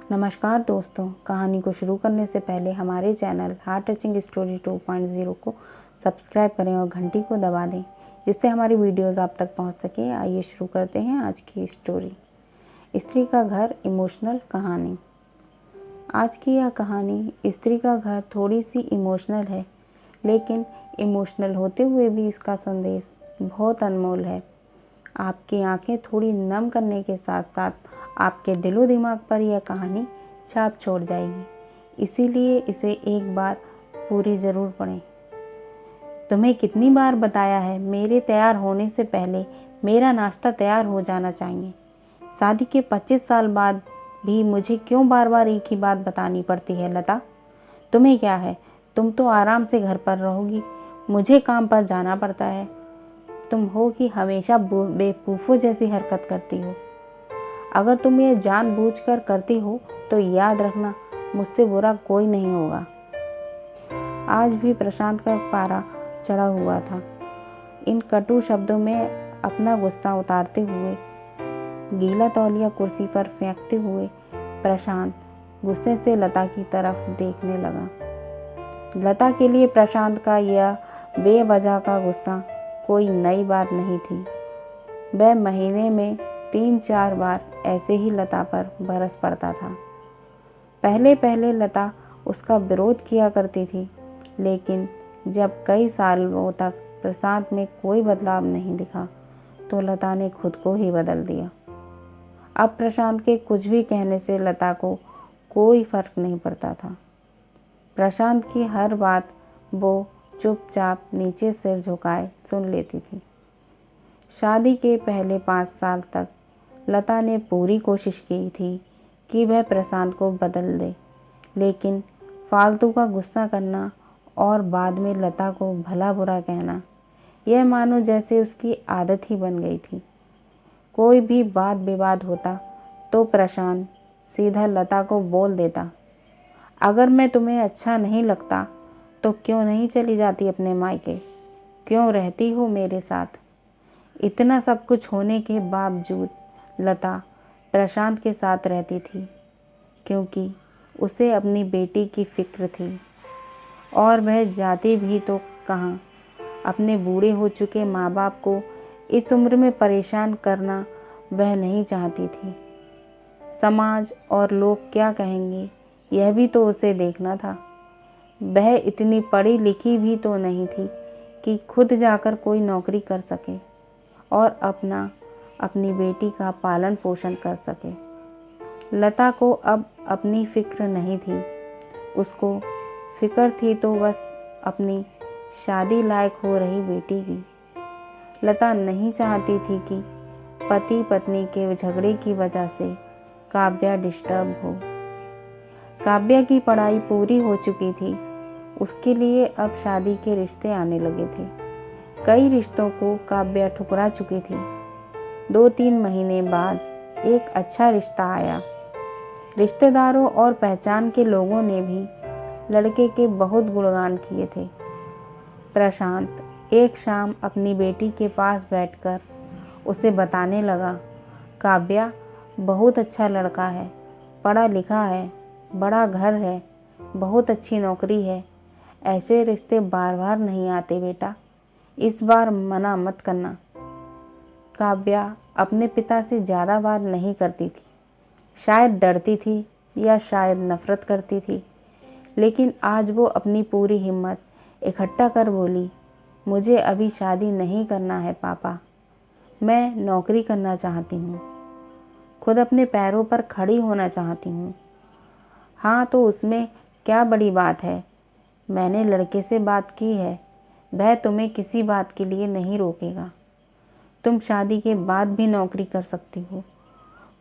नमस्कार दोस्तों, कहानी को शुरू करने से पहले हमारे चैनल हार्ट टचिंग स्टोरी 2.0 को सब्सक्राइब करें और घंटी को दबा दें, जिससे हमारी वीडियोस आप तक पहुंच सके। आइए शुरू करते हैं आज की स्टोरी। स्त्री का घर इमोशनल कहानी। आज की यह कहानी स्त्री का घर थोड़ी सी इमोशनल है, लेकिन इमोशनल होते हुए भी इसका संदेश बहुत अनमोल है। आपकी आंखें थोड़ी नम करने के साथ साथ आपके दिलो दिमाग पर यह कहानी छाप छोड़ जाएगी, इसीलिए इसे एक बार पूरी ज़रूर पढ़ें। तुम्हें कितनी बार बताया है, मेरे तैयार होने से पहले मेरा नाश्ता तैयार हो जाना चाहिए। शादी के 25 साल बाद भी मुझे क्यों बार बार एक ही बात बतानी पड़ती है लता? तुम्हें क्या है, तुम तो आराम से घर पर रहोगी, मुझे काम पर जाना पड़ता है। तुम हो कि हमेशा बेवकूफ़ों जैसी हरकत करती हो। अगर तुम ये जानबूझकर करती हो तो याद रखना, मुझसे बुरा कोई नहीं होगा। आज भी प्रशांत का पारा चढ़ा हुआ था। इन कटु शब्दों में अपना गुस्सा उतारते हुए, गीला तौलिया कुर्सी पर फेंकते हुए प्रशांत गुस्से से लता की तरफ देखने लगा। लता के लिए प्रशांत का यह बेवजह का गुस्सा कोई नई बात नहीं थी। वह महीने में 3-4 बार ऐसे ही लता पर बरस पड़ता था। पहले पहले लता उसका विरोध किया करती थी, लेकिन जब कई सालों तक प्रशांत में कोई बदलाव नहीं दिखा तो लता ने खुद को ही बदल दिया। अब प्रशांत के कुछ भी कहने से लता को कोई फर्क नहीं पड़ता था। प्रशांत की हर बात वो चुपचाप नीचे सिर झुकाए सुन लेती थी। शादी के पहले 5 साल तक लता ने पूरी कोशिश की थी कि वह प्रशांत को बदल दे, लेकिन फालतू का गुस्सा करना और बाद में लता को भला बुरा कहना, यह मानो जैसे उसकी आदत ही बन गई थी। कोई भी बात विवाद होता तो प्रशांत सीधा लता को बोल देता, अगर मैं तुम्हें अच्छा नहीं लगता तो क्यों नहीं चली जाती अपने मायके, क्यों रहती हो मेरे साथ। इतना सब कुछ होने के बावजूद लता प्रशांत के साथ रहती थी, क्योंकि उसे अपनी बेटी की फिक्र थी। और वह जाती भी तो कहाँ, अपने बूढ़े हो चुके माँ बाप को इस उम्र में परेशान करना वह नहीं चाहती थी। समाज और लोग क्या कहेंगे, यह भी तो उसे देखना था। वह इतनी पढ़ी लिखी भी तो नहीं थी कि खुद जाकर कोई नौकरी कर सके और अपनी बेटी का पालन पोषण कर सके। लता को अब अपनी फिक्र नहीं थी, उसको फिक्र थी तो बस अपनी शादी लायक हो रही बेटी की। लता नहीं चाहती थी कि पति पत्नी के झगड़े की वजह से काव्या डिस्टर्ब हो। काव्या की पढ़ाई पूरी हो चुकी थी, उसके लिए अब शादी के रिश्ते आने लगे थे। कई रिश्तों को काव्या ठुकरा चुकी थी। 2-3 महीने बाद एक अच्छा रिश्ता आया। रिश्तेदारों और पहचान के लोगों ने भी लड़के के बहुत गुणगान किए थे। प्रशांत एक शाम अपनी बेटी के पास बैठकर उसे बताने लगा, काव्या बहुत अच्छा लड़का है, पढ़ा लिखा है, बड़ा घर है, बहुत अच्छी नौकरी है। ऐसे रिश्ते बार बार नहीं आते बेटा, इस बार मना मत करना। काव्या अपने पिता से ज़्यादा बात नहीं करती थी, शायद डरती थी या शायद नफरत करती थी, लेकिन आज वो अपनी पूरी हिम्मत इकट्ठा कर बोली, मुझे अभी शादी नहीं करना है पापा, मैं नौकरी करना चाहती हूँ, खुद अपने पैरों पर खड़ी होना चाहती हूँ। हाँ तो उसमें क्या बड़ी बात है, मैंने लड़के से बात की है, वह तुम्हें किसी बात के लिए नहीं रोकेगा। तुम शादी के बाद भी नौकरी कर सकती हो,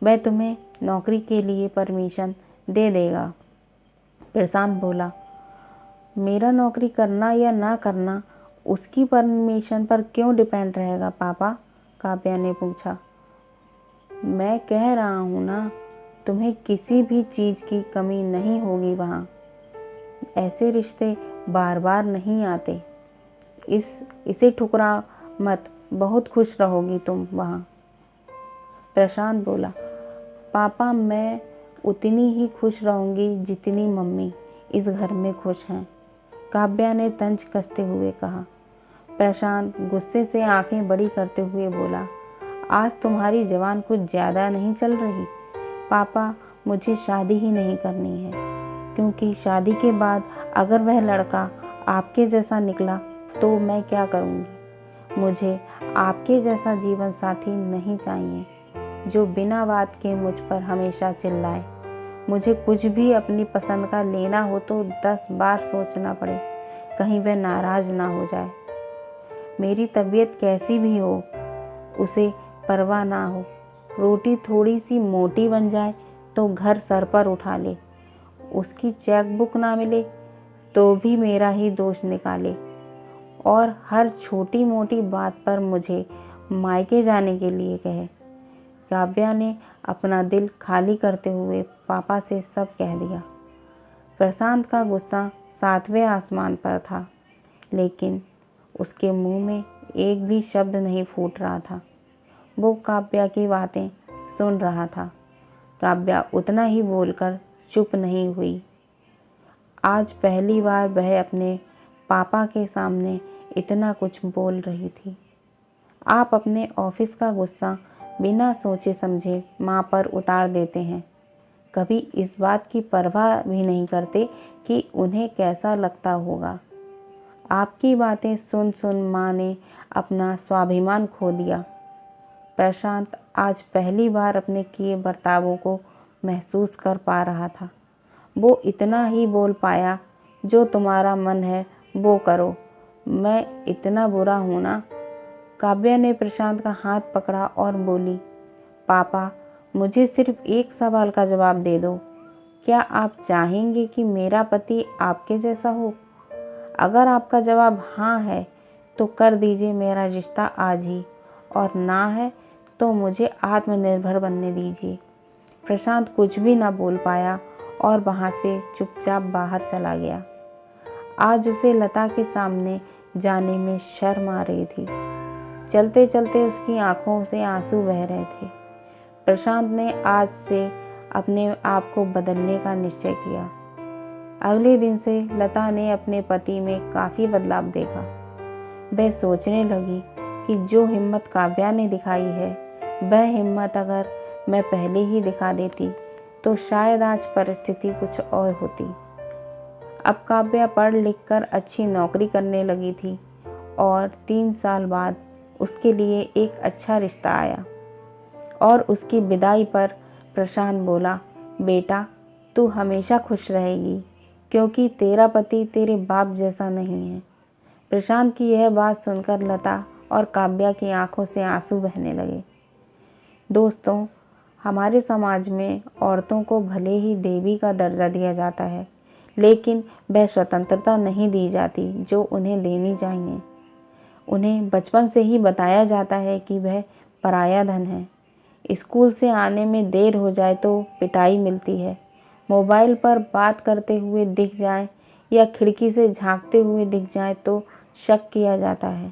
वह तुम्हें नौकरी के लिए परमिशन दे देगा। प्रशांत बोला, मेरा नौकरी करना या ना करना उसकी परमिशन पर क्यों डिपेंड रहेगा पापा? काव्या ने पूछा। मैं कह रहा हूँ ना, तुम्हें किसी भी चीज़ की कमी नहीं होगी वहाँ। ऐसे रिश्ते बार बार नहीं आते, इसे ठुकरा मत, बहुत खुश रहोगी तुम वहाँ। प्रशांत बोला, पापा मैं उतनी ही खुश रहूँगी जितनी मम्मी इस घर में खुश हैं, काव्या ने तंज कसते हुए कहा। प्रशांत गुस्से से आंखें बड़ी करते हुए बोला, आज तुम्हारी जबान कुछ ज़्यादा नहीं चल रही? पापा, मुझे शादी ही नहीं करनी है, क्योंकि शादी के बाद अगर वह लड़का आपके जैसा निकला तो मैं क्या करूँगी? मुझे आपके जैसा जीवन साथी नहीं चाहिए जो बिना बात के मुझ पर हमेशा चिल्लाए। मुझे कुछ भी अपनी पसंद का लेना हो तो 10 बार सोचना पड़े, कहीं वह नाराज़ ना हो जाए। मेरी तबीयत कैसी भी हो उसे परवाह ना हो। रोटी थोड़ी सी मोटी बन जाए तो घर सर पर उठा ले। उसकी चेक बुक ना मिले तो भी मेरा ही दोष निकाले और हर छोटी मोटी बात पर मुझे मायके जाने के लिए कहे। काव्या ने अपना दिल खाली करते हुए पापा से सब कह दिया। प्रशांत का गुस्सा 7वें आसमान पर था, लेकिन उसके मुंह में एक भी शब्द नहीं फूट रहा था। वो काव्या की बातें सुन रहा था। काव्या उतना ही बोलकर चुप नहीं हुई। आज पहली बार वह अपने पापा के सामने इतना कुछ बोल रही थी। आप अपने ऑफिस का गुस्सा बिना सोचे समझे माँ पर उतार देते हैं। कभी इस बात की परवाह भी नहीं करते कि उन्हें कैसा लगता होगा। आपकी बातें सुन सुन माँ ने अपना स्वाभिमान खो दिया। प्रशांत आज पहली बार अपने किए बर्तावों को महसूस कर पा रहा था। वो इतना ही बोल पाया, जो तुम्हारा मन है वो करो, मैं इतना बुरा हूँ ना? काव्या ने प्रशांत का हाथ पकड़ा और बोली, पापा, मुझे सिर्फ एक सवाल का जवाब दे दो। क्या आप चाहेंगे कि मेरा पति आपके जैसा हो? अगर आपका जवाब हाँ है तो कर दीजिए मेरा रिश्ता आज ही, और ना है तो मुझे आत्मनिर्भर बनने दीजिए। प्रशांत कुछ भी ना बोल पाया और वहाँ से चुपचाप बाहर चला गया। आज उसे लता के सामने जाने में शर्म आ रही थी। चलते चलते उसकी आंखों से आंसू बह रहे थे। प्रशांत ने आज से अपने आप को बदलने का निश्चय किया। अगले दिन से लता ने अपने पति में काफ़ी बदलाव देखा। वह सोचने लगी कि जो हिम्मत काव्या ने दिखाई है, वह हिम्मत अगर मैं पहले ही दिखा देती तो शायद आज परिस्थिति कुछ और होती। अब काव्या पढ़ लिख कर अच्छी नौकरी करने लगी थी और 3 साल बाद उसके लिए एक अच्छा रिश्ता आया। और उसकी विदाई पर प्रशांत बोला, बेटा, तू हमेशा खुश रहेगी, क्योंकि तेरा पति तेरे बाप जैसा नहीं है। प्रशांत की यह बात सुनकर लता और काव्या की आंखों से आंसू बहने लगे। दोस्तों, हमारे समाज में औरतों को भले ही देवी का दर्जा दिया जाता है, लेकिन वह स्वतंत्रता नहीं दी जाती जो उन्हें देनी चाहिए। उन्हें बचपन से ही बताया जाता है कि वह पराया धन है। स्कूल से आने में देर हो जाए तो पिटाई मिलती है। मोबाइल पर बात करते हुए दिख जाए या खिड़की से झांकते हुए दिख जाए तो शक किया जाता है।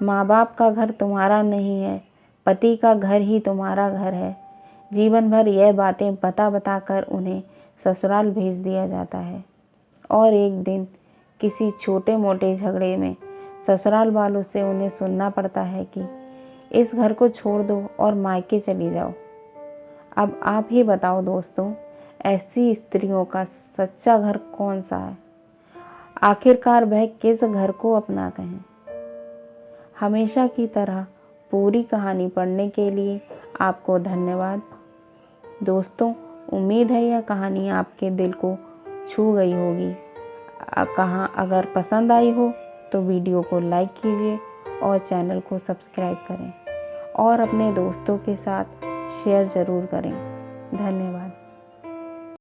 माँ बाप का घर तुम्हारा नहीं है, पति का घर ही तुम्हारा घर है। जीवन भर यह बातें बता बता कर उन्हें ससुराल भेज दिया जाता है और एक दिन किसी छोटे मोटे झगड़े में ससुराल वालों से उन्हें सुनना पड़ता है कि इस घर को छोड़ दो और मायके चली जाओ। अब आप ही बताओ दोस्तों, ऐसी स्त्रियों का सच्चा घर कौन सा है? आखिरकार वह किस घर को अपना कहें? हमेशा की तरह पूरी कहानी पढ़ने के लिए आपको धन्यवाद। दोस्तों, उम्मीद है यह कहानी आपके दिल को छू गई होगी। अगर पसंद आई हो तो वीडियो को लाइक कीजिए और चैनल को सब्सक्राइब करें और अपने दोस्तों के साथ शेयर ज़रूर करें। धन्यवाद।